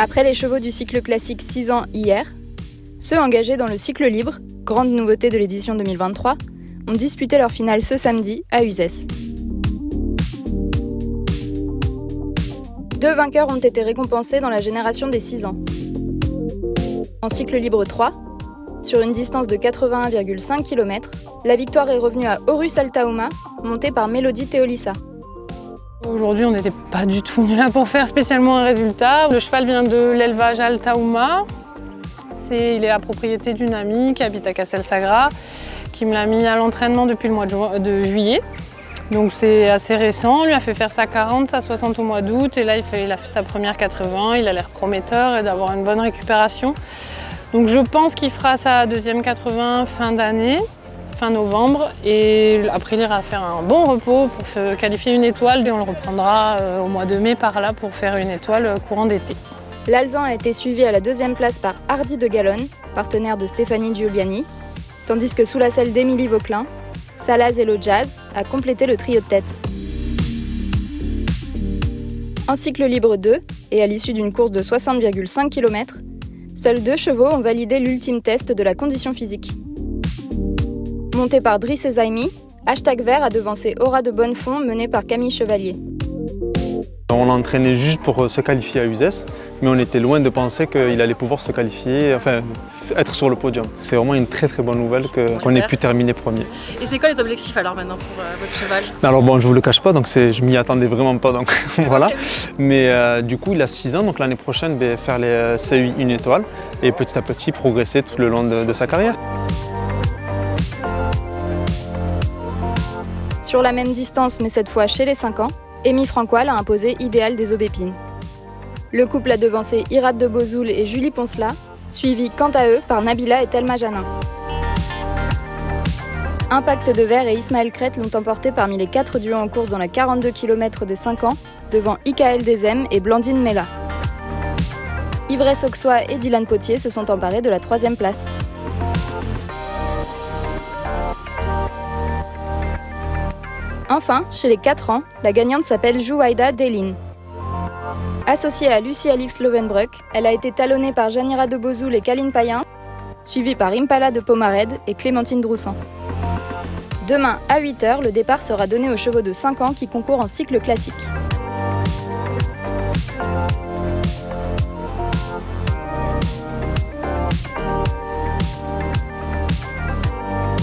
Après les chevaux du cycle classique 6 ans hier, ceux engagés dans le cycle libre, grande nouveauté de l'édition 2023, ont disputé leur finale ce samedi à Uzès. 2 vainqueurs ont été récompensés dans la génération des 6 ans. En cycle libre 3, sur une distance de 81,5 km, la victoire est revenue à Horus Altauma, montée par Mélodie Théolissa. Aujourd'hui, on n'était pas du tout là pour faire spécialement un résultat. Le cheval vient de l'élevage Altauma. Il est la propriété d'une amie qui habite à Castelsagra, qui me l'a mis à l'entraînement depuis le mois de juillet. Donc c'est assez récent. On lui a fait faire sa 40, sa 60 au mois d'août. Et là, il a fait sa première 80. Il a l'air prometteur et d'avoir une bonne récupération. Donc je pense qu'il fera sa deuxième 80 fin d'année. Fin novembre, et après il ira faire un bon repos pour qualifier une étoile et on le reprendra au mois de mai par là pour faire une étoile courant d'été. L'Alzan a été suivi à la 2e place par Hardy de Gallone, partenaire de Stéphanie Giuliani, tandis que sous la selle d'Émilie Vauquelin, Salaz et le Jazz a complété le trio de tête. En cycle libre 2, et à l'issue d'une course de 60,5 km, seuls 2 chevaux ont validé l'ultime test de la condition physique. Monté par Driss Ezaimi, Hashtag Vert a devancé Aura de Bonnefond menée par Camille Chevalier. On entraînait juste pour se qualifier à Uzès, mais on était loin de penser qu'il allait pouvoir se qualifier, enfin être sur le podium. C'est vraiment une très très bonne nouvelle qu'on ait pu terminer premier. Et c'est quoi les objectifs alors maintenant pour votre cheval? Alors bon, je vous le cache pas, donc je m'y attendais vraiment pas, donc voilà. Mais du coup, il a 6 ans, donc l'année prochaine, faire les CUI une étoile et petit à petit progresser tout le long de sa carrière. Sur la même distance, mais cette fois chez les 5 ans, Amy Francois a imposé Idéal des Aubépines. Le couple a devancé Irad de Bozoul et Julie Poncelat, suivis quant à eux par Nabila et Thelma Janin. Impact de Verre et Ismaël Crête l'ont emporté parmi les 4 duos en course dans la 42 km des 5 ans, devant Ikaël Dezem et Blandine Mella. Ivresse Auxois et Dylan Potier se sont emparés de la 3e place. Enfin, chez les 4 ans, la gagnante s'appelle Jouaïda Delin. Associée à Lucie Alix Lovenbruck, elle a été talonnée par Janira de Bozoul et Kaline Payen, suivie par Impala de Pomarède et Clémentine Droussan. Demain à 8h, le départ sera donné aux chevaux de 5 ans qui concourent en cycle classique.